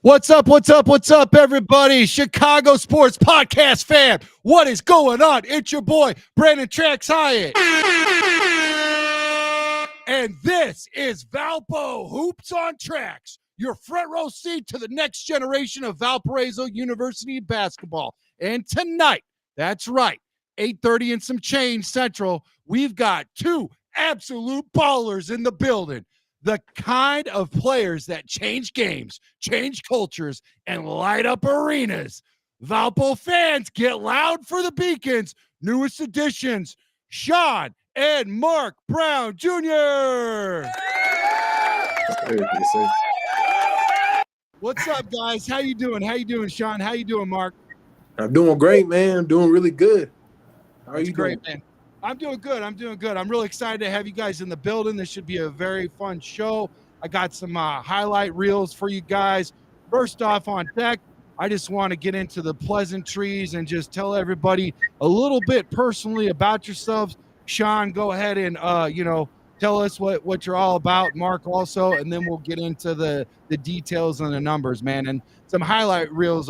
What's up, everybody? Chicago Sports Podcast fam. What is going on? It's your boy, Brandon Trax Hiatt. And this is Valpo Hoops on Tracks, your front row seat to the next generation of Valparaiso University basketball. And tonight, that's right, 8:30 and some change Central, we've got two absolute ballers in the building. The kind of players that change games, change cultures, and light up arenas. Valpo fans, get loud for the Beacons. Newest additions, Shon and Mark Brown Jr. What's up, guys? How you doing? How you doing, Shon? How you doing, Mark? I'm doing great, man. I'm doing really good. How are you doing? Man? I'm doing good. I'm really excited to have you guys in the building. This should be a very fun show. I got some highlight reels for you guys. First off on deck, I just want to get into the pleasantries and just tell everybody a little bit personally about yourselves. Shon, go ahead and, tell us what you're all about. Mark also, and then we'll get into the details and the numbers, man. And some highlight reels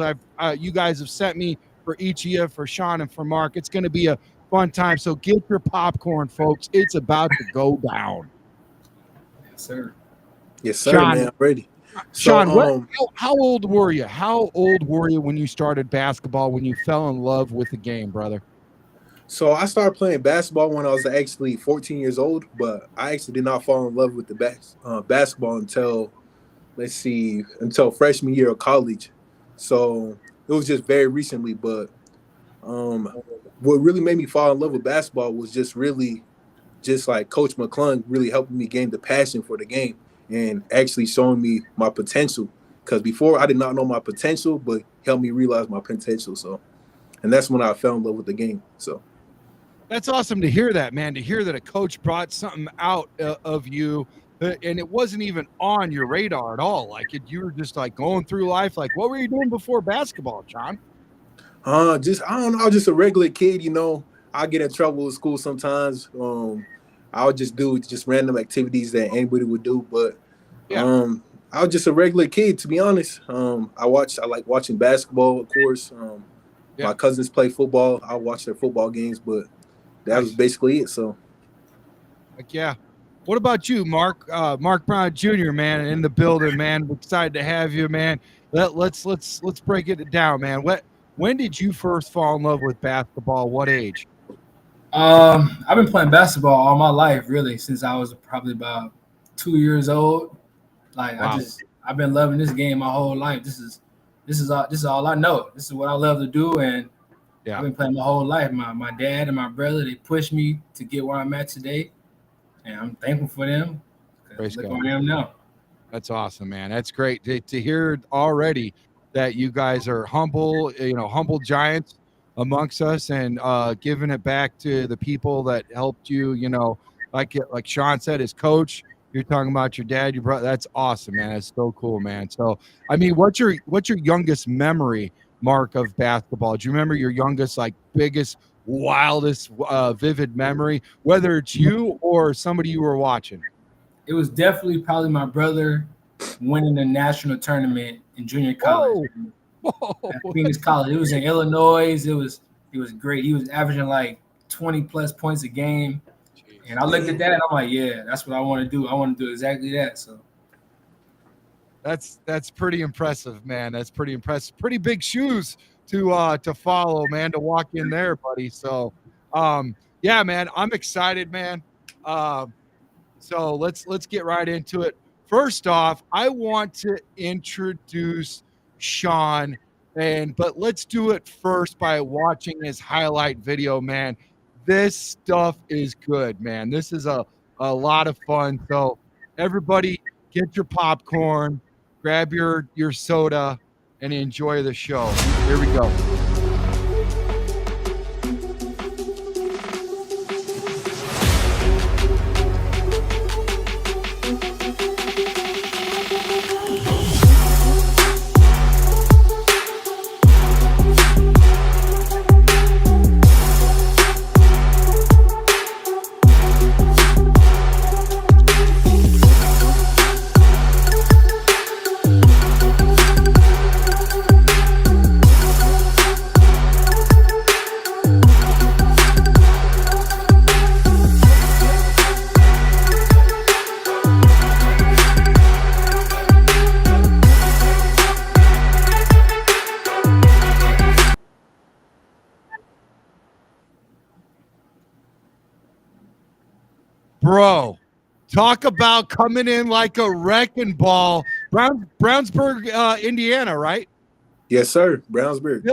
you guys have sent me for each of you, for Shon and for Mark. It's going to be a fun time. So get your popcorn, folks. It's about to go down. Yes, sir. Yes, sir, Shon, man. I'm ready. Shon, how old were you? How old were you when you started basketball, when you fell in love with the game, brother? So I started playing basketball when I was actually 14 years old, but I actually did not fall in love with the basketball until freshman year of college. So it was just very recently, but what really made me fall in love with basketball was just like Coach McClung really helping me gain the passion for the game and actually showing me my potential. Because before I did not know my potential, but helped me realize my potential. So, and that's when I fell in love with the game. So that's awesome to hear that, man. To hear that a coach brought something out of you, and it wasn't even on your radar at all. Like you were just like going through life. Like, what were you doing before basketball, Shon? I don't know. I was just a regular kid, I get in trouble at school sometimes. I would just do random activities that anybody would do. But I was just a regular kid, to be honest. I like watching basketball, of course. My cousins play football. I watch their football games, but that was basically it. So, what about you, Mark? Mark Brown Jr., man, in the building, man. We're excited to have you, man. Let's break it down, man. When did you first fall in love with basketball? What age? I've been playing basketball all my life, really, since I was probably about 2 years old. Like, wow. I've been loving this game my whole life. This is all I know. This is what I love to do, and I've been playing my whole life. My dad and my brother, they pushed me to get where I'm at today, and I'm thankful for them. Look where I am now. That's awesome, man. That's great to hear already that you guys are humble giants amongst us, and giving it back to the people that helped you, like Shon said, his coach. You're talking about your dad, your brother. That's awesome, man. That's so cool, man. So, I mean, what's your youngest memory, Mark, of basketball? Do you remember your youngest, like, biggest, wildest, vivid memory, whether it's you or somebody you were watching? It was definitely probably my brother winning the national tournament in junior college. Whoa. At Phoenix College. It was in Illinois. It was great. He was averaging like 20 plus points a game. And I looked at that and I'm like, yeah, that's what I want to do. I want to do exactly that. So that's pretty impressive, man. That's pretty impressive. Pretty big shoes to follow, man, to walk in there, buddy. So man, I'm excited, man. So let's get right into it. First off, I want to introduce Shon, but let's do it first by watching his highlight video, man. This stuff is good, man. This is a lot of fun. So everybody get your popcorn, grab your soda, and enjoy the show. Here we go. Bro, talk about coming in like a wrecking ball. Brownsburg, Indiana, right? Yes, sir. Brownsburg.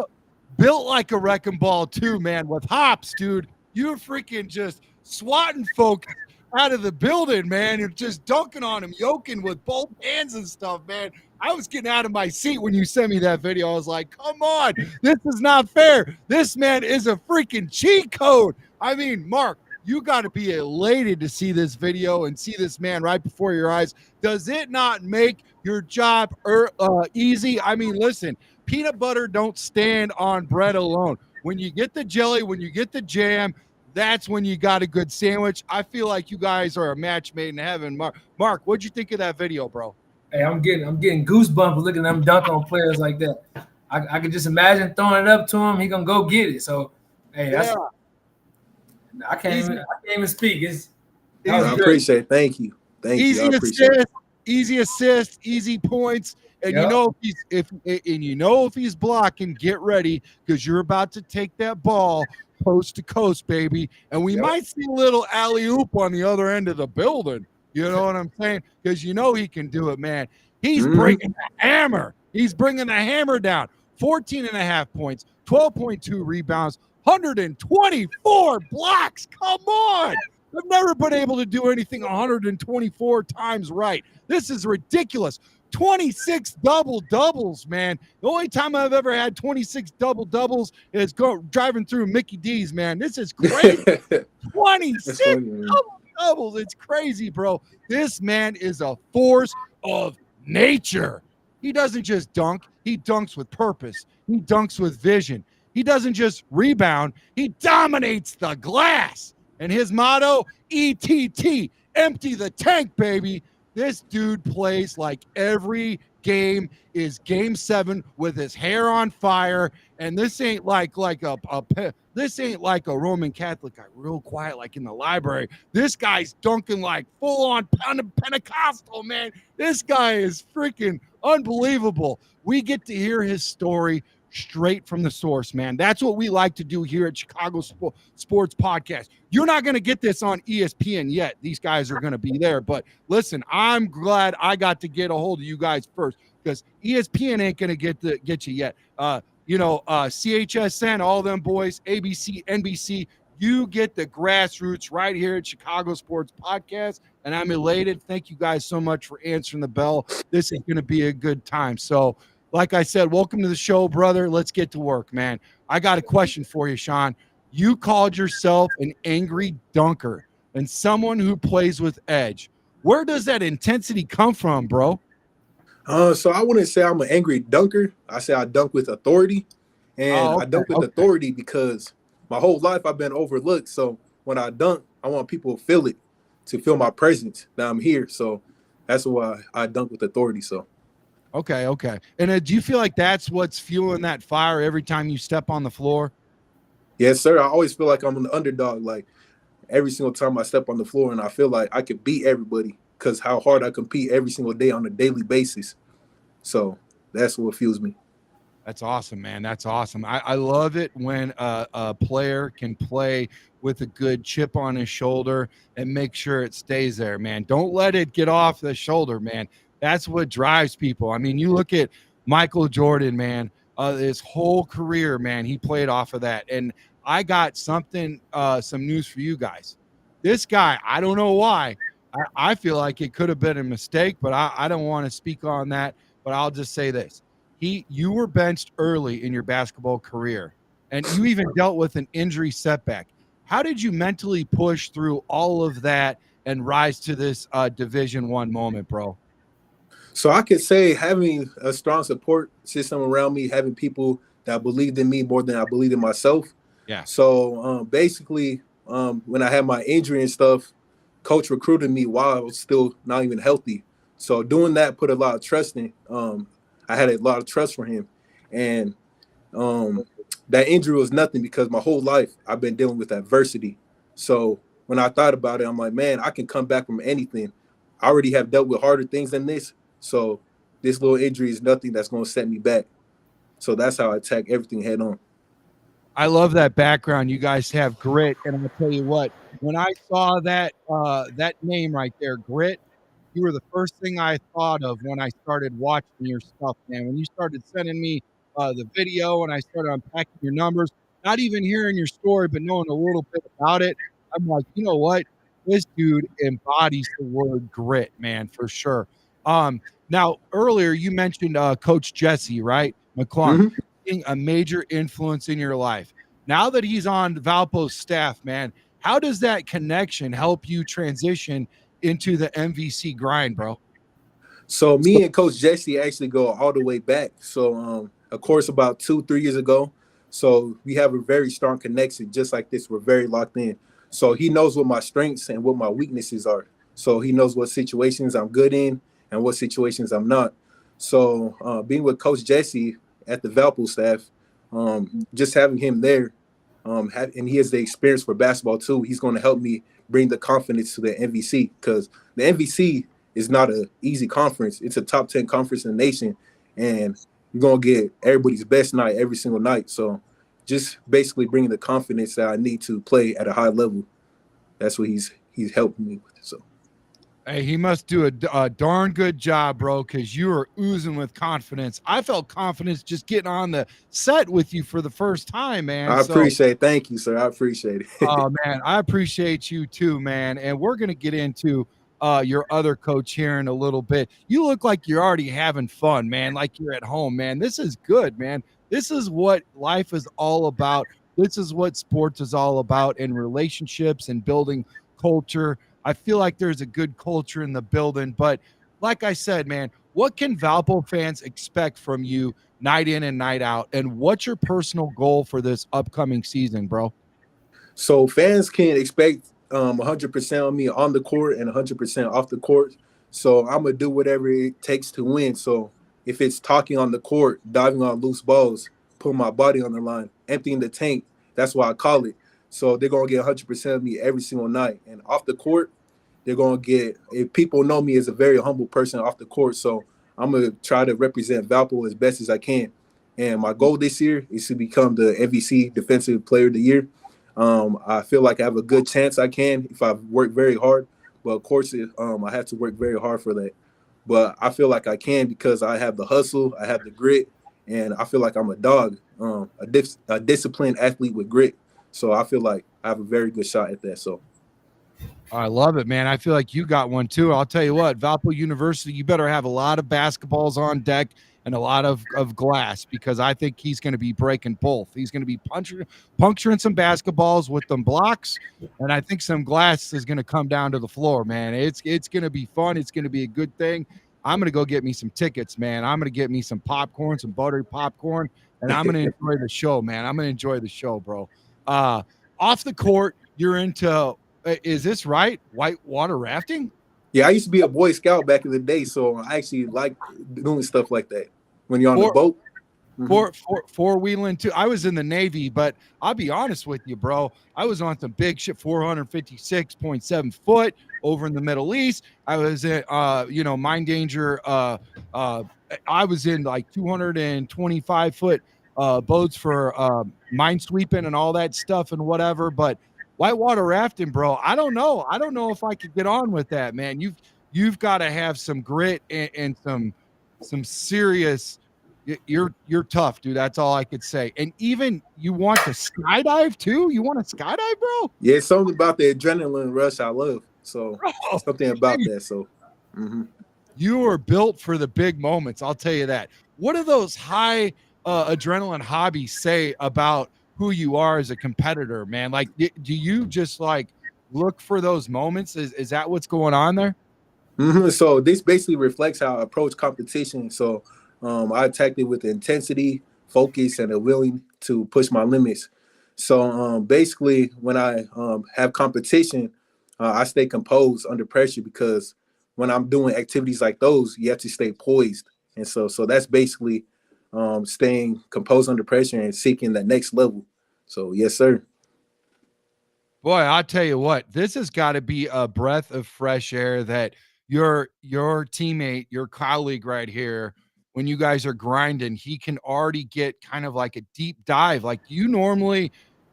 Built like a wrecking ball too, man. With hops, dude, you were freaking just swatting folks out of the building, man. You're just dunking on him, yoking with both hands and stuff, man. I was getting out of my seat when you sent me that video. I was like, come on, this is not fair. This man is a freaking cheat code. I mean, Mark, you got to be elated to see this video and see this man right before your eyes. Does it not make your job easy? I mean, listen, peanut butter don't stand on bread alone. When you get the jelly, when you get the jam, that's when you got a good sandwich. I feel like you guys are a match made in heaven. Mark, what'd you think of that video, bro? Hey, I'm getting goosebumps looking at them dunk on players like that. I can just imagine throwing it up to him. He gonna go get it. So, hey, I can't even speak. I appreciate it. Thank you. Easy assist, easy points. And you know if he's blocking, get ready because you're about to take that ball coast to coast, baby. And we might see a little alley-oop on the other end of the building. You know what I'm saying? Because you know he can do it, man. He's bringing the hammer. He's bringing the hammer down. 14.5 points, 12.2 rebounds, 124 blocks. Come on. I've never been able to do anything 124 times right. This is ridiculous. 26 double-doubles, man. The only time I've ever had 26 double-doubles is driving through Mickey D's, man. This is crazy. 26 double-doubles. It's crazy, bro. This man is a force of nature. He doesn't just dunk. He dunks with purpose. He dunks with vision. He doesn't just rebound. He dominates the glass. And his motto, ETT, empty the tank, baby. This dude plays like every game is game 7 with his hair on fire. And this ain't like this ain't like a Roman Catholic guy, real quiet, like in the library. This guy's dunking like full on Pentecostal, man. This guy is freaking unbelievable. We get to hear his story straight from the source, man. That's what we like to do here at Chicago Sports Podcast. You're not going to get this on ESPN yet. These guys are going to be there. But listen, I'm glad I got to get a hold of you guys first because ESPN ain't going to get you yet. CHSN, all them boys, ABC, NBC, you get the grassroots right here at Chicago Sports Podcast. And I'm elated. Thank you guys so much for answering the bell. This is going to be a good time. So, like I said, welcome to the show, brother. Let's get to work, man. I got a question for you, Shon. You called yourself an angry dunker and someone who plays with edge. Where does that intensity come from, bro? So I wouldn't say I'm an angry dunker. I say I dunk with authority. And I dunk with authority because my whole life I've been overlooked. So when I dunk, I want people to feel it, to feel my presence, that I'm here. So that's why I dunk with authority. So. Okay. And do you feel like that's what's fueling that fire every time you step on the floor? Yes, sir. I always feel like I'm an underdog. Like every single time I step on the floor, and I feel like I could beat everybody because how hard I compete every single day on a daily basis. So that's what fuels me. That's awesome, man. That's awesome. I love it when a player can play with a good chip on his shoulder and make sure it stays there, man. Don't let it get off the shoulder, man. That's what drives people. I mean, you look at Michael Jordan, man, his whole career, man, he played off of that. And I got some news for you guys. This guy, I don't know why. I feel like it could have been a mistake, but I don't want to speak on that. But I'll just say this. You were benched early in your basketball career, and you even dealt with an injury setback. How did you mentally push through all of that and rise to this Division I moment, bro? So I could say having a strong support system around me, having people that believed in me more than I believed in myself. Yeah. So basically, when I had my injury and stuff, coach recruited me while I was still not even healthy. So doing that put a lot of trust in. I had a lot of trust for him. And that injury was nothing because my whole life I've been dealing with adversity. So when I thought about it, I'm like, man, I can come back from anything. I already have dealt with harder things than this. So this little injury is nothing that's going to set me back. So that's how I attack everything head on. I love that background. You guys have grit, and I'll tell you what. When I saw that name right there, grit, you were the first thing I thought of when I started watching your stuff, man. When you started sending me the video and I started unpacking your numbers, not even hearing your story, but knowing a little bit about it, I'm like, you know what? This dude embodies the word grit, man, for sure. Now earlier you mentioned Coach Jesse, right? McClung Hmm. being a major influence in your life. Now that he's on Valpo's staff, man, how does that connection help you transition into the MVC grind, bro? So me and Coach Jesse actually go all the way back. So of course about 2, 3 years ago. So we have a very strong connection, just like this. We're very locked in. So he knows what my strengths and what my weaknesses are. So he knows what situations I'm good in and what situations I'm not. So being with Coach Jesse at the Valpo staff, just having him there, and he has the experience for basketball too. He's going to help me bring the confidence to the MVC because the MVC is not an easy conference. It's a top 10 conference in the nation, and you're gonna get everybody's best night every single night. So, just basically bringing the confidence that I need to play at a high level. That's what he's helping me with. So, Hey, he must do a darn good job, bro, because you are oozing with confidence. I felt confidence just getting on the set with you for the first time, man. I So, appreciate it. Thank you, sir. I appreciate it. oh man, I appreciate you too, man. And we're gonna get into your other coach here in a little bit. You look like you're already having fun, man. Like you're at home, man. This is good, man. This is what life is all about. This is what sports is all about, and relationships and building culture. I feel like there's a good culture in the building, but like I said, man, what can Valpo fans expect from you night in and night out? And what's your personal goal for this upcoming season, bro? So fans can expect 100% on me on the court and 100% off the court. So I'm gonna do whatever it takes to win. So if it's talking on the court, diving on loose balls, putting my body on the line, emptying the tank, that's what I call it. So they're gonna get 100% of me every single night. And off the court, they're gonna get. If people know me as a very humble person off the court, so I'm gonna try to represent Valpo as best as I can. And my goal this year is to become the MVC Defensive Player of the Year. I feel like I have a good chance I can if I work very hard. But of course, I have to work very hard for that. But I feel like I can because I have the hustle, I have the grit, and I feel like I'm a dog, a disciplined athlete with grit. So I feel like I have a very good shot at that. So I love it, man. I feel like you got one too. I'll tell you what, Valpo University, you better have a lot of basketballs on deck and a lot of glass because I think he's going to be breaking both. He's going to be puncturing some basketballs with them blocks, and I think some glass is going to come down to the floor, man. It's going to be fun. It's going to be a good thing. I'm going to go get me some tickets, man. I'm going to get me some popcorn, some buttery popcorn, and I'm going to enjoy the show, man. I'm going to enjoy the show, bro. Uh, Off the court, you're into is this right? Whitewater rafting? yeah, I used to be a Boy Scout back in the day, so I actually like doing stuff like that when you're on the Four, boat. Mm-hmm. four-wheeling too. I was in the Navy, but I'll be honest with you, bro. I was on some big shit, 456.7 foot over in the Middle East. I was in, mine danger. I was in like 225-foot boats for mine sweeping and all that stuff and whatever. But whitewater rafting, bro, I don't know. I don't know if I could get on with that, man. You've got to have some grit and some serious. You're tough, dude. That's all I could say. And even you want to skydive too? You want to skydive, bro? Yeah, it's something about the adrenaline rush I love. So Bro, something about that. So you are built for the big moments. I'll tell you that. What do those high adrenaline hobbies say about who you are as a competitor, man? Like, do you just like look for those moments? Is that what's going on there? So this basically reflects how I approach competition. So I attacked it with intensity, focus, and a willing to push my limits. So basically, when I have competition, I stay composed under pressure because when I'm doing activities like those, you have to stay poised. And so that's basically staying composed under pressure and seeking that next level. So yes, sir. Boy, I'll tell you what, this has got to be a breath of fresh air that your teammate, your colleague right here, when you guys are grinding, he can already get kind of like a deep dive. Like you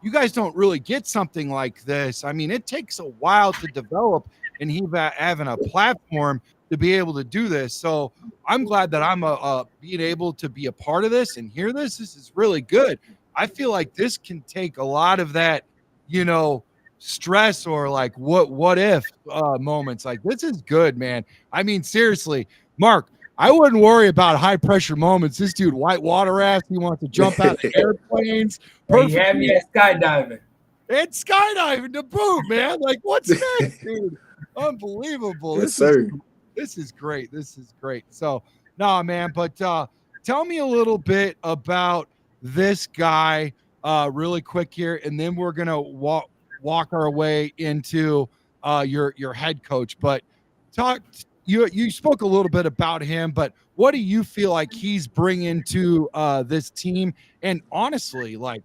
guys don't really get something like this. I mean, it takes a while to develop, and he having a platform to be able to do this. So I'm glad that I'm being able to be a part of this and hear this. This is really good. I feel like this can take a lot of that, stress or like what if moments. Like this is good, man. I mean, seriously, Mark, I wouldn't worry about high pressure moments. This dude, white water ass, he wants to jump out of airplanes. He had me at skydiving. It's skydiving to boot, man. Like, what's next, dude? Unbelievable. Yes, sir. This is great. This is great. So, nah, man. But tell me a little bit about this guy, really quick here, and then we're gonna walk our way into your head coach. But you spoke a little bit about him, but what do you feel like he's bringing to this team? And honestly, like,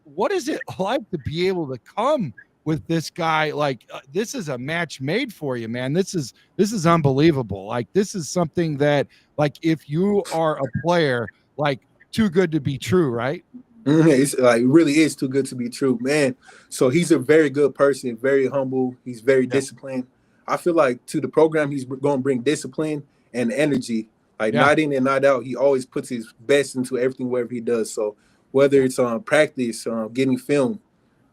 what is it like to be able to come with this guy? Like, this is a match made for you, man. This is unbelievable. Like, this is something that, like, if you are a player, like, too good to be true, right? It's like, really is too good to be true, man. So he's a very good person, very humble. He's very disciplined. I feel like to the program, he's going to bring discipline and energy. Like, night in and night out, he always puts his best into everything, wherever he does. So whether it's practice, getting film,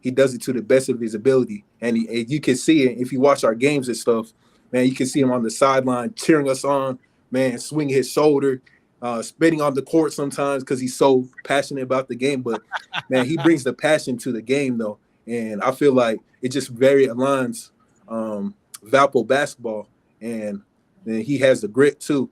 he does it to the best of his ability. And you can see it if you watch our games and stuff, man. You can see him on the sideline cheering us on, man, swinging his shoulder, spitting on the court sometimes because he's so passionate about the game. But, man, he brings the passion to the game, though. And I feel like it just very aligns Valpo basketball. And then he has the grit, too.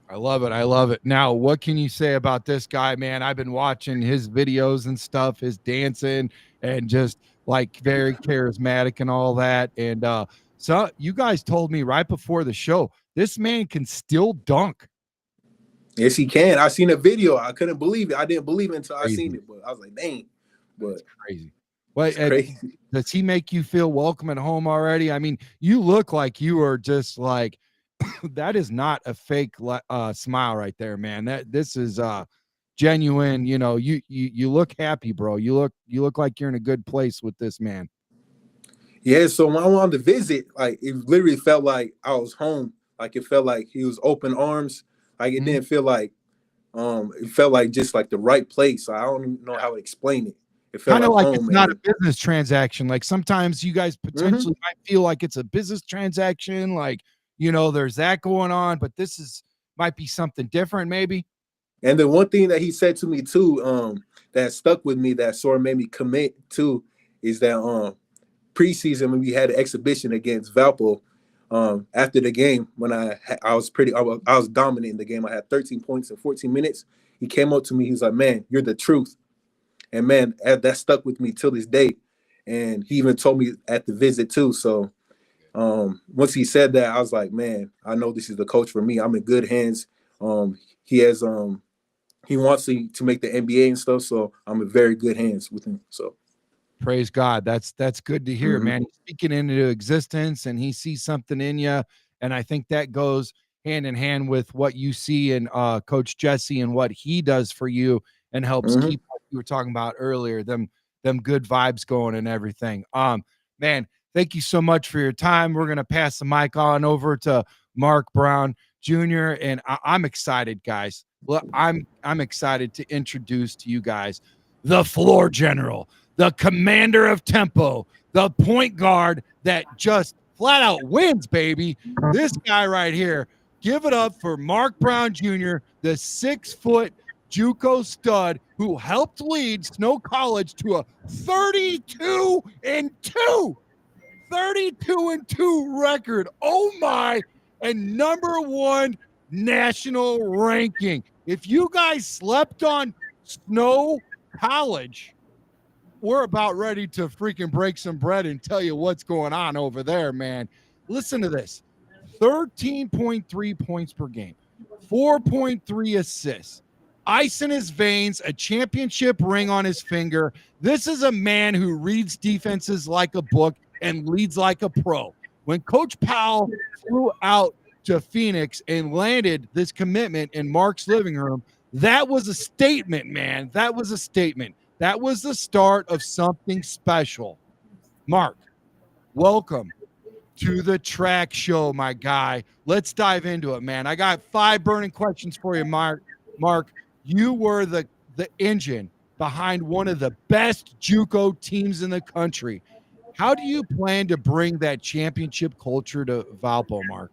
I love it. I love it. Now, what can you say about this guy, man? I've been watching his videos and stuff, his dancing, and just like very charismatic and all that. And so you guys told me right before the show, this man can still dunk. Yes, he can. I seen a video. I couldn't believe it. I didn't believe it until I seen it, but I was like, dang. But it's crazy. But does he make you feel welcome at home already? I mean, you look like you are just like, that is not a fake smile right there, man. This is genuine. You look happy, bro. You look like you're in a good place with this man. Yeah, so when I wanted to visit, like, it literally felt like I was home. Like, it felt like he was open arms. Like, it didn't feel like it felt like just like the right place. I don't even know how to explain it. It felt kind of like home, it's not a business transaction. Like sometimes you guys potentially might feel like it's a business transaction, like, there's that going on, but this might be something different, maybe. And the one thing that he said to me too, that stuck with me, that sort of made me commit to, is that preseason when we had an exhibition against Valpo, after the game when I was dominant in the game. I had 13 points in 14 minutes. He came up to me. He was like, "Man, you're the truth," and man, that stuck with me till this day. And he even told me at the visit too. So once he said that, I was like, man, I know this is the coach for me. I'm in good hands. He wants to make the NBA and stuff, so I'm in very good hands with him. So praise God. That's good to hear, man. He's speaking into existence and he sees something in you. And I think that goes hand in hand with what you see in Coach Jesse and what he does for you and helps keep what you were talking about earlier, them good vibes going and everything. Man, thank you so much for your time. We're going to pass the mic on over to Mark Brown Jr. And I'm excited, guys. Look, I'm excited to introduce to you guys the floor general, the commander of tempo, the point guard that just flat out wins, baby. This guy right here. Give it up for Mark Brown Jr., the 6-foot JUCO stud who helped lead Snow College to a 32-2 record. Oh my, and #1 national ranking. If you guys slept on Snow College, we're about ready to freaking break some bread and tell you what's going on over there, man. Listen to this. 13.3 points per game, 4.3 assists, ice in his veins, a championship ring on his finger. This is a man who reads defenses like a book and leads like a pro. When Coach Powell flew out to Phoenix and landed this commitment in Mark's living room, that was a statement, man. That was a statement. That was the start of something special. Mark, welcome to the track show, my guy. Let's dive into it, man. I got 5 burning questions for you, Mark. Mark, you were the engine behind one of the best JUCO teams in the country. How do you plan to bring that championship culture to Valpo, Mark?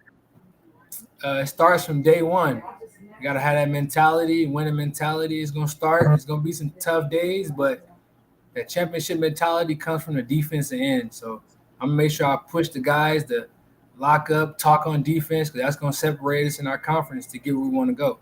It starts from day one. You got to have that mentality. Winning mentality is going to start. It's going to be some tough days, but that championship mentality comes from the defensive end. So I'm going to make sure I push the guys to lock up, talk on defense, because that's going to separate us in our conference to get where we want to go.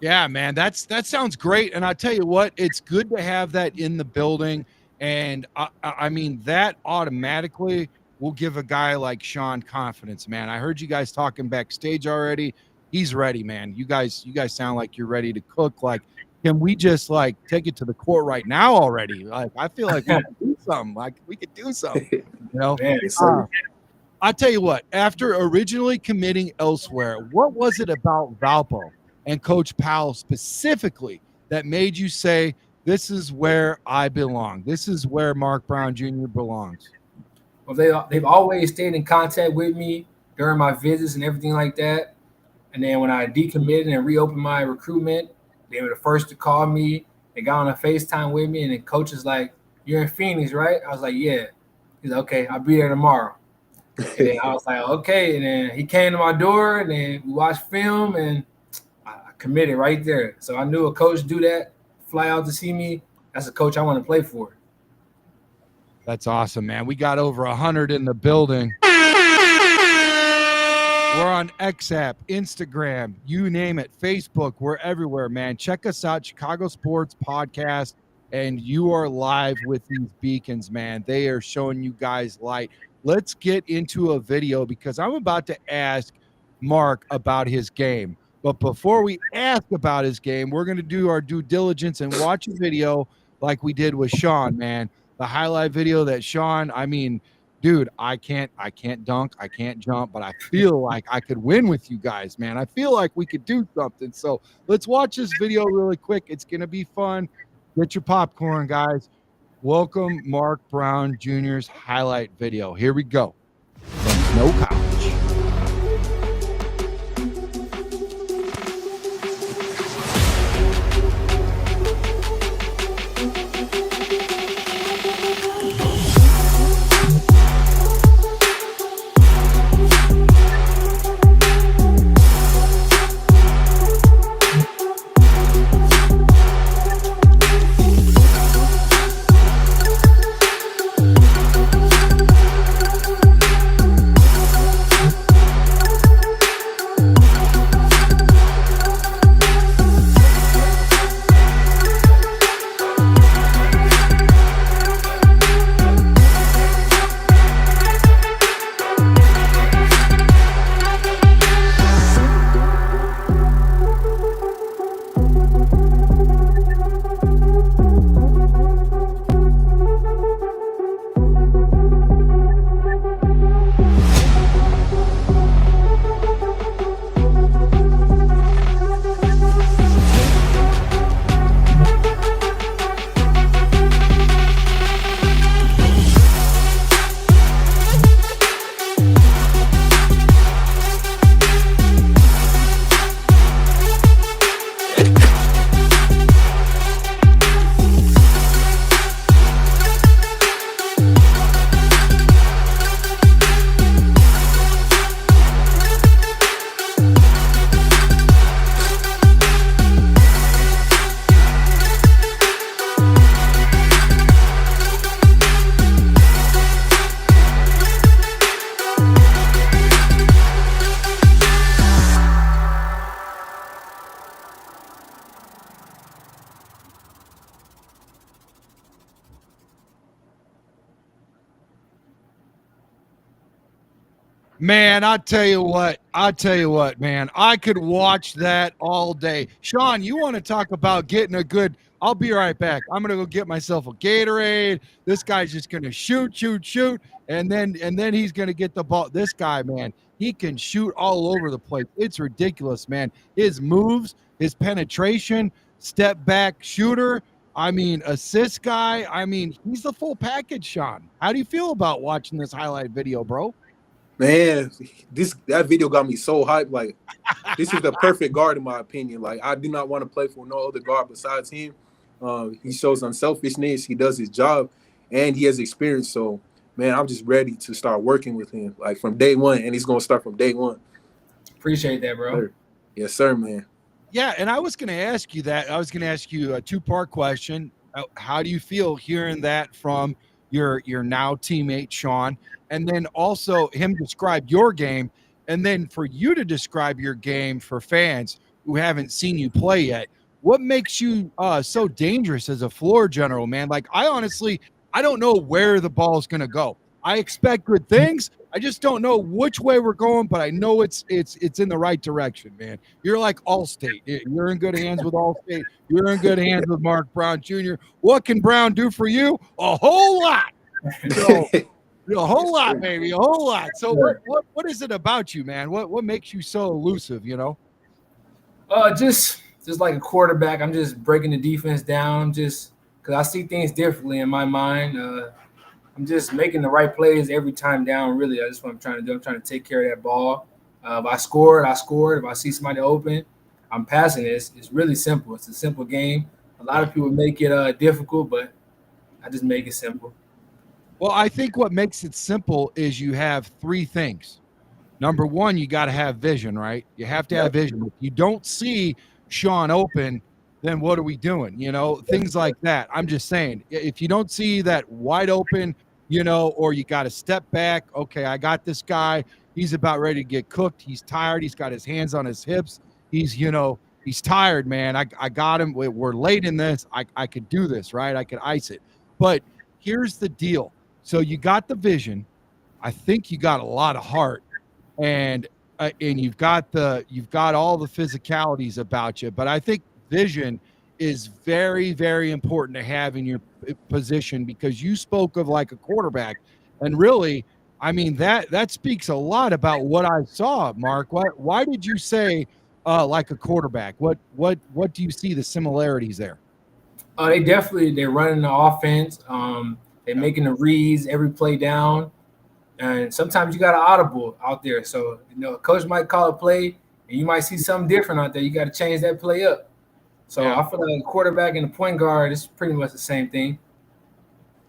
Yeah, man, that sounds great. And I tell you what, it's good to have that in the building. And I mean, that automatically will give a guy like Shon confidence, man. I heard you guys talking backstage already. He's ready, man. You guys sound like you're ready to cook. Like, can we just like take it to the court right now already? Like, I feel like we could do something. Like, we could do something. You know, I tell you what. After originally committing elsewhere, what was it about Valpo and Coach Powell specifically that made you say, "This is where I belong. This is where Mark Brown Jr. belongs"? Well, they've always stayed in contact with me during my visits and everything like that. And then when I decommitted and reopened my recruitment, they were the first to call me. They got on a FaceTime with me, and then coach is like, "You're in Phoenix, right?" I was like, "Yeah." He's like, "Okay, I'll be there tomorrow." And then I was like, "Okay." And then he came to my door, and then we watched film, and I committed right there. So I knew a coach do that, fly out to see me. That's a coach I want to play for. That's awesome, man. We got over 100 in the building. We're on XApp, Instagram, you name it, Facebook. We're everywhere, man. Check us out, Chicago Sports Podcast, and you are live with these beacons, man. They are showing you guys light. Let's get into a video because I'm about to ask Mark about his game. But before we ask about his game, we're going to do our due diligence and watch a video like we did with Shon, man. The highlight video that Shon, I mean, dude, I can't dunk, I can't jump, but I feel like I could win with you guys, man. I feel like we could do something. So let's watch this video really quick. It's going to be fun. Get your popcorn, guys. Welcome Mark Brown Jr.'s highlight video. Here we go. From Snow College. Man, I tell you what, man, I could watch that all day. Shon, you want to talk about getting a good, I'll be right back. I'm gonna go get myself a Gatorade. This guy's just gonna shoot, and then he's gonna get the ball. This guy, man, he can shoot all over the place. It's ridiculous, man. His moves, his penetration, step back shooter. I mean, assist guy. I mean, he's the full package, Shon. How do you feel about watching this highlight video, bro? Man, that video got me so hyped. Like, this is the perfect guard in my opinion. Like, I do not want to play for no other guard besides him. He shows unselfishness. He does his job, and he has experience. So, man, I'm just ready to start working with him, like from day one, and he's gonna start from day one. Appreciate that, bro. Sir. Yes, sir, man. Yeah, and I was going to ask you that. I was going to ask you a two-part question. How do you feel hearing that from your now teammate Shon, and then also him describe your game, and then for you to describe your game for fans who haven't seen you play yet? What makes you so dangerous as a floor general, man? Like, I don't know where the ball is going to go. I expect good things. I just don't know which way we're going, but I know it's in the right direction, man. You're like Allstate. You're in good hands with Allstate. You're in good hands with Mark Brown Jr. What can Brown do for you? A whole lot. So, a whole lot, baby. A whole lot. So what is it about you, man? What makes you so elusive, you know? Just like a quarterback. I'm just breaking the defense down just because I see things differently in my mind. I'm just making the right plays every time down, really. That's what I'm trying to do. I'm trying to take care of that ball. If I scored, I scored. If I see somebody open, I'm passing it. It's really simple. It's a simple game. A lot of people make it difficult, but I just make it simple. Well, I think what makes it simple is you have three things. Number one, you got to have vision, right? You have to have vision. If you don't see Shon open, then what are we doing? You know, things like that. I'm just saying, if you don't see that wide open, you know, or you got to step back. Okay, I got this guy. He's about ready to get cooked. He's tired. He's got his hands on his hips. He's tired, man. I got him. We're late in this. I could do this, right? I could ice it. But here's the deal. So you got the vision. I think you got a lot of heart, and you've got all the physicalities about you. But I think vision is very, very important to have in your position, because you spoke of like a quarterback, and really, I mean, that speaks a lot about what I saw, Mark. Why did you say like a quarterback? What do you see the similarities there? They're running the offense. They're making the reads every play down, and sometimes you got an audible out there. So a coach might call a play, and you might see something different out there. You got to change that play up. So I feel like a quarterback and a point guard is pretty much the same thing.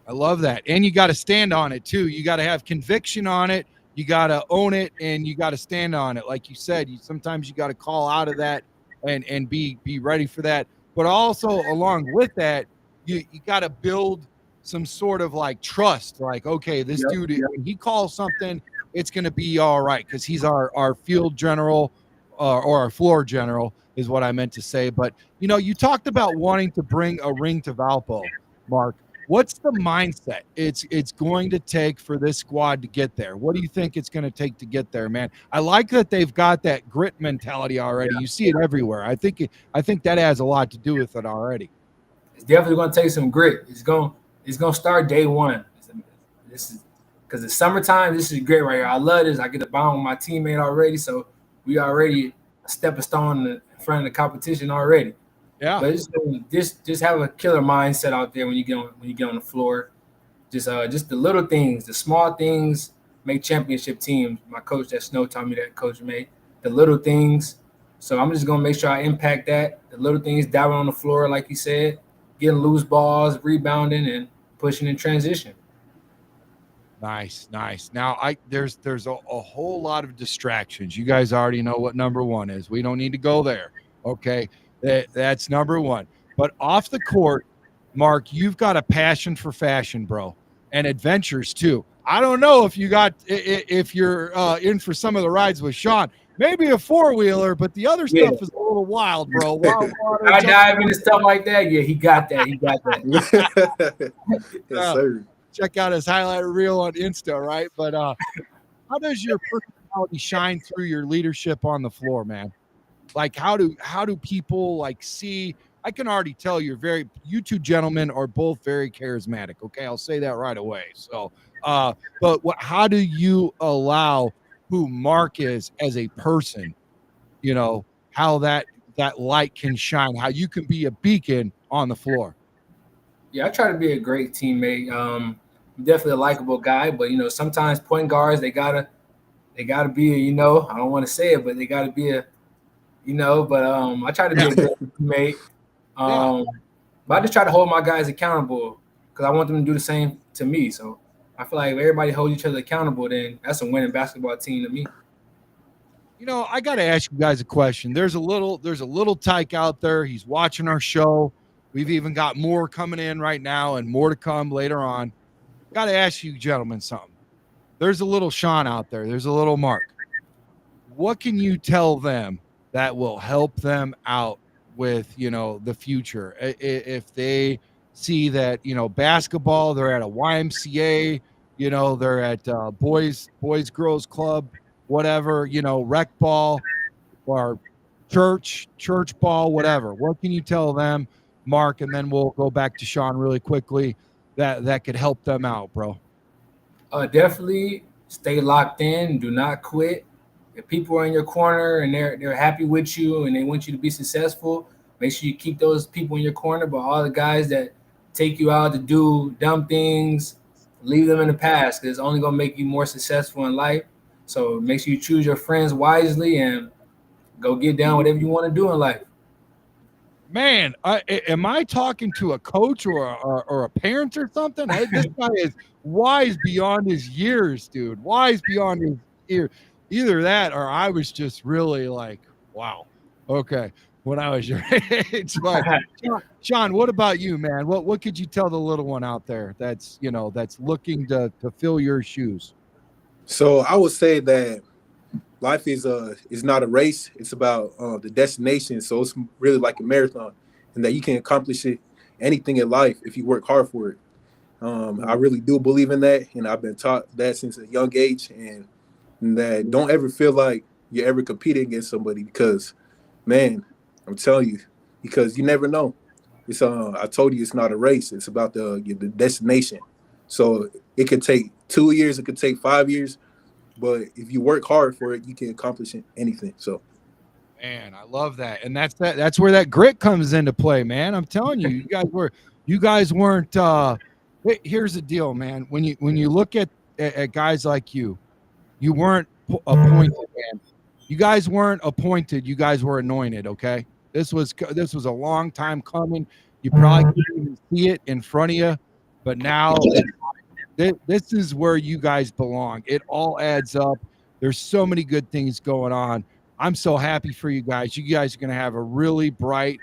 I love that. And you got to stand on it too. You got to have conviction on it. You got to own it, and you got to stand on it. Like you said, sometimes you got to call out of that and be ready for that. But also along with that, you got to build some sort of like trust. Like, okay, this dude, when he calls something, it's going to be all right, because he's our field general or our floor general is what I meant to say. But, you talked about wanting to bring a ring to Valpo, Mark. What's the mindset it's going to take for this squad to get there? What do you think it's going to take to get there, man? I like that they've got that grit mentality already. You see it everywhere. I think that has a lot to do with it already. It's definitely going to take some grit. It's going to start day one. This is because it's summertime. This is great right here. I love this. I get to bond with my teammate already, so we already a stepping stone in front of the competition already. Yeah. But just have a killer mindset out there when you get on the floor. Just the little things, the small things make championship teams. My coach at Snow taught me that, Coach May. The little things. So I'm just gonna make sure I impact that. The little things, diving on the floor, like you said, getting loose balls, rebounding, and pushing in transition. Nice. Now there's a whole lot of distractions. You guys already know what number one is. We don't need to go there. Okay. That's number one. But off the court, Mark, you've got a passion for fashion, bro, and adventures too. I don't know if you're in for some of the rides with Shon. Maybe a four-wheeler, but the other stuff is a little wild, bro. Wild water, I dive into stuff like that. Yeah, he got that. Yes, sir. Check out his highlight reel on Insta, right? But how does your personality shine through your leadership on the floor, man? Like, how do people like see I can already tell you two gentlemen are both very charismatic. Okay, I'll say that right away. So, but how do you allow who Mark is as a person? You know how that light can shine, how you can be a beacon on the floor. Yeah, I try to be a great teammate. I'm definitely a likable guy, but sometimes point guards they gotta be I don't want to say it, but they gotta be but I try to be a great teammate. Yeah. But I just try to hold my guys accountable because I want them to do the same to me. So I feel like if everybody holds each other accountable, then that's a winning basketball team to me. I got to ask you guys a question. There's a little tyke out there. He's watching our show. We've even got more coming in right now and more to come later on. Got to ask you gentlemen something. There's a little Shon out there. There's a little Mark. What can you tell them that will help them out with, the future? If they see that, basketball, they're at a YMCA, they're at boys, girls club, whatever, rec ball or church ball, whatever. What can you tell them, Mark? And then we'll go back to Shon really quickly that could help them out, bro. Definitely stay locked in. Do not quit. If people are in your corner and they're happy with you and they want you to be successful, make sure you keep those people in your corner. But all the guys that take you out to do dumb things, leave them in the past because it's only gonna make you more successful in life. So make sure you choose your friends wisely and go get down whatever you want to do in life. Man, am I talking to a coach or a parent or something? This guy is wise beyond his years, dude. Wise beyond his years. Either that or I was just really like, wow. Okay. When I was your age. But Shon, what about you, man? What could you tell the little one out there that's looking to fill your shoes? So I would say that life is not a race. It's about the destination. So it's really like a marathon, and that you can accomplish anything in life if you work hard for it. I really do believe in that, and I've been taught that since a young age. And that don't ever feel like you're ever competing against somebody because, man, I'm telling you, because you never know. It's I told you it's not a race. It's about the destination. So it could take 2 years, it could take 5 years, but if you work hard for it, you can accomplish anything. So, man, I love that, and that's where that grit comes into play, man. I'm telling you, you guys weren't. Here's the deal, man. When you look at guys like you weren't appointed, man. You guys weren't appointed. You guys were anointed. Okay, this was a long time coming. You probably couldn't even see it in front of you, but now this is where you guys belong. It all adds up. There's so many good things going on. I'm so happy for you guys. You guys are going to have a really bright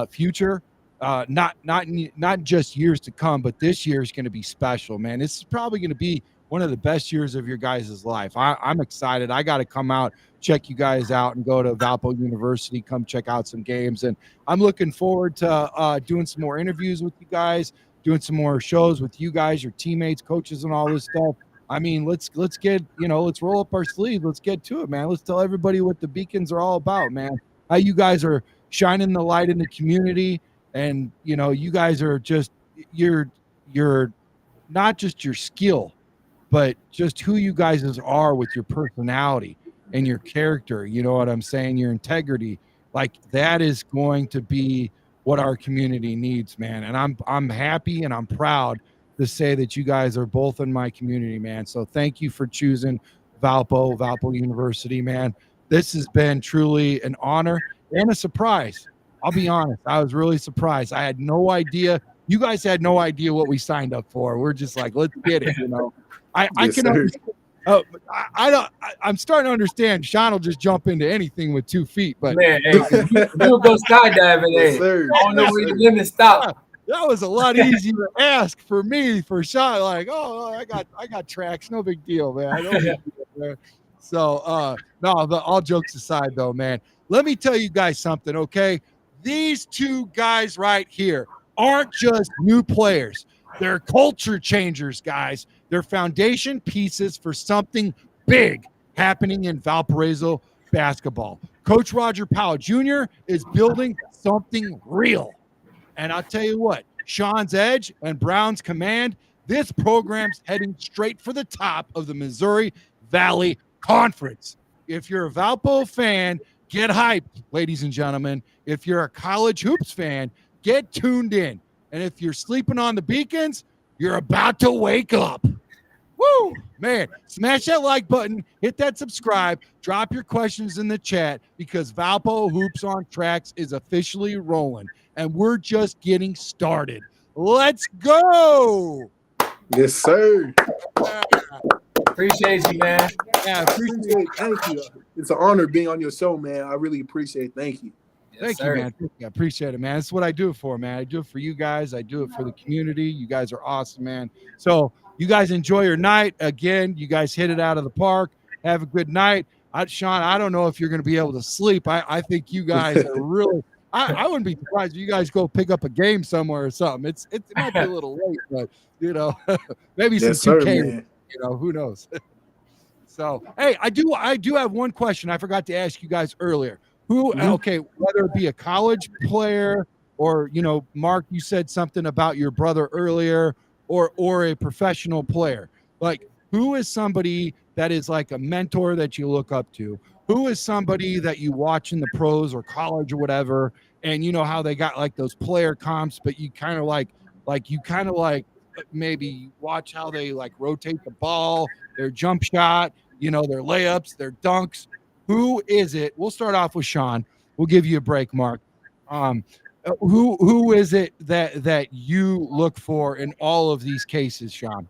future. Not just years to come, but this year is going to be special, man. This is probably going to be one of the best years of your guys' life. I'm excited. I got to come out, check you guys out, and go to Valpo University, come check out some games. And I'm looking forward to doing some more interviews with you guys, doing some more shows with you guys, your teammates, coaches, and all this stuff. I mean, let's get, let's roll up our sleeve. Let's get to it, man. Let's tell everybody what the Beacons are all about, man. How you guys are shining the light in the community. And, you guys are just, you're not just your skill, but just who you guys are with your personality and your character. You know what I'm saying? Your integrity. Like that is going to be what our community needs, man. And I'm happy and I'm proud to say that you guys are both in my community, man. So thank you for choosing Valpo University, man. This has been truly an honor and a surprise. I'll be honest. I was really surprised. I had no idea. You guys had no idea what we signed up for. We're just like, let's get it. I can understand. I'm starting to understand. Shon will just jump into anything with 2 feet, but man, hey, you'll go skydiving. Yes, I don't know where the limit stop. That was a lot easier to ask for me, for Shon. Like, oh, I got tracks. No big deal, man. No big deal, man. So, no, but all jokes aside, though, man, let me tell you guys something, okay? These two guys right here aren't just new players. They're culture changers, guys. They're foundation pieces for something big happening in Valparaiso basketball. Coach Roger Powell Jr. is building something real. And I'll tell you what, Shon's edge and Brown's command, this program's heading straight for the top of the Missouri Valley Conference. If you're a Valpo fan, get hyped, ladies and gentlemen. If you're a college hoops fan, get tuned in. And if you're sleeping on the beacons, you're about to wake up. Woo, man, smash that like button, hit that subscribe, drop your questions in the chat because Valpo Hoops on Tracks is officially rolling, and we're just getting started. Let's go. Yes, sir. Appreciate you, man. Yeah, appreciate it. Thank you. It's an honor being on your show, man. I really appreciate it. Thank you. Thank you, man. I appreciate it, man. That's what I do it for, man. I do it for you guys. I do it for the community. You guys are awesome, man. So you guys enjoy your night. Again, you guys hit it out of the park. Have a good night. Shon, I don't know if you're going to be able to sleep. I think you guys are really – I wouldn't be surprised if you guys go pick up a game somewhere or something. It might be a little late, but, maybe some 2K. Man. Who knows? So, hey, I do have one question I forgot to ask you guys earlier. Okay, whether it be a college player or, Mark, you said something about your brother earlier or a professional player. Like, who is somebody that is like a mentor that you look up to? Who is somebody that you watch in the pros or college or whatever, and you know how they got like those player comps, but you kind of like maybe watch how they like rotate the ball, their jump shot, their layups, their dunks. Who is it? We'll start off with Shon. We'll give you a break, Mark. Who is it that you look for in all of these cases, Shon?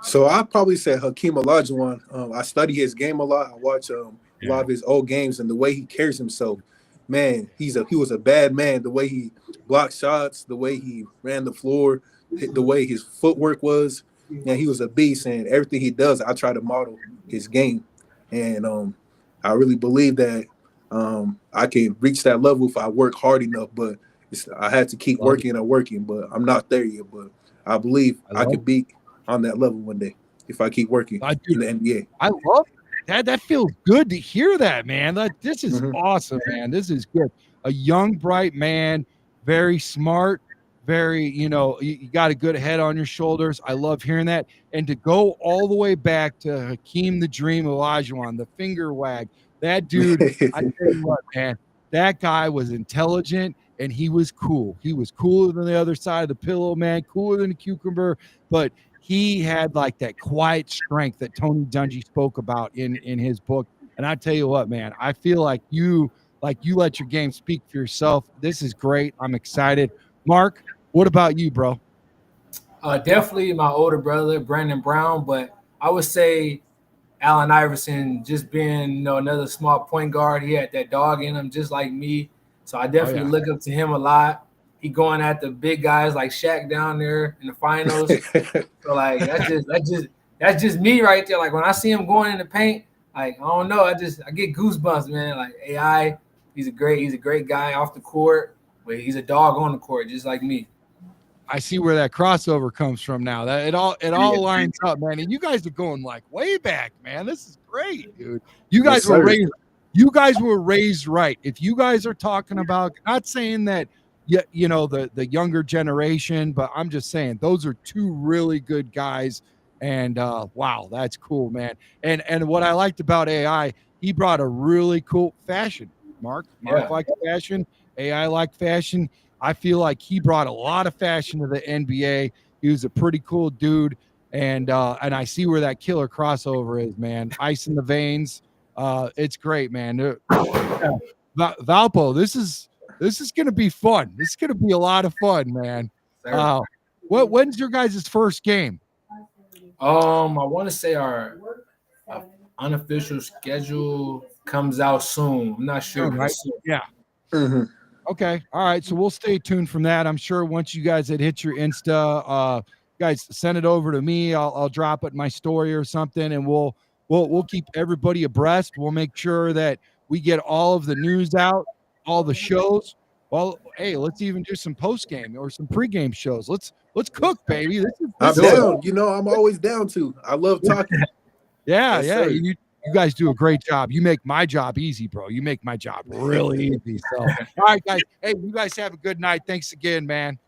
So I'd probably say Hakeem Olajuwon. I study his game a lot. I watch a lot of his old games and the way he carries himself. Man, he was a bad man. The way he blocked shots, the way he ran the floor, the way his footwork was. And he was a beast. And everything he does, I try to model his game. And I really believe that I can reach that level if I work hard enough. But I had to keep working and working. But I'm not there yet. But I believe I could be on that level one day if I keep working in the NBA. I love that. That feels good to hear that, man. This is awesome, man. This is good. A young, bright man, very smart, very, you got a good head on your shoulders. I love hearing that. And to go all the way back to Hakeem the Dream Olajuwon, the finger wag, that dude, I tell you what, man, that guy was intelligent and he was cool. He was cooler than the other side of the pillow, man, cooler than a cucumber, but he had like that quiet strength that Tony Dungy spoke about in his book. And I tell you what, man, I feel like you let your game speak for yourself. This is great. I'm excited. Mark, what about you, bro? Definitely my older brother, Brandon Brown, but I would say Allen Iverson, just being another smart point guard. He had that dog in him just like me. So I definitely look up to him a lot. He going at the big guys like Shaq down there in the finals. So like that's just me right there. Like when I see him going in the paint, like I don't know, I get goosebumps, man. Like AI, he's a great guy off the court, but he's a dog on the court, just like me. I see where that crossover comes from now. That it all lines up, man. And you guys are going like way back, man. This is great, dude. You guys were raised right. If you guys are talking about, not saying that the younger generation, but I'm just saying those are two really good guys. And wow, that's cool, man. And what I liked about AI, he brought a really cool fashion. Mark liked fashion. AI liked fashion. I feel like he brought a lot of fashion to the NBA. He was a pretty cool dude, and I see where that killer crossover is, man. Ice in the veins. It's great, man. Valpo, this is going to be fun. This is going to be a lot of fun, man. When's your guys' first game? I want to say our unofficial schedule comes out soon. I'm not sure. Right? Yeah. Mm-hmm. Okay. All right. So we'll stay tuned from that. I'm sure once you guys had hit your Insta, guys send it over to me. I'll drop it in my story or something, and we'll keep everybody abreast. We'll make sure that we get all of the news out, all the shows. Well, hey, let's even do some post game or some pregame shows. Let's cook, baby. I'm down. I'm always down to. I love talking. Yeah. You guys do a great job. You make my job easy, bro. You make my job really easy. So, all right, guys. Hey, you guys have a good night. Thanks again, man.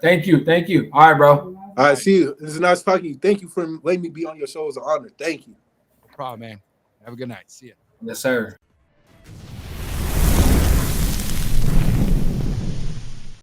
Thank you. All right, bro. All right, see you. This is nice talking to you. Thank you for letting me be on your show. It's an honor. Thank you. No problem, man. Have a good night. See ya. Yes, sir.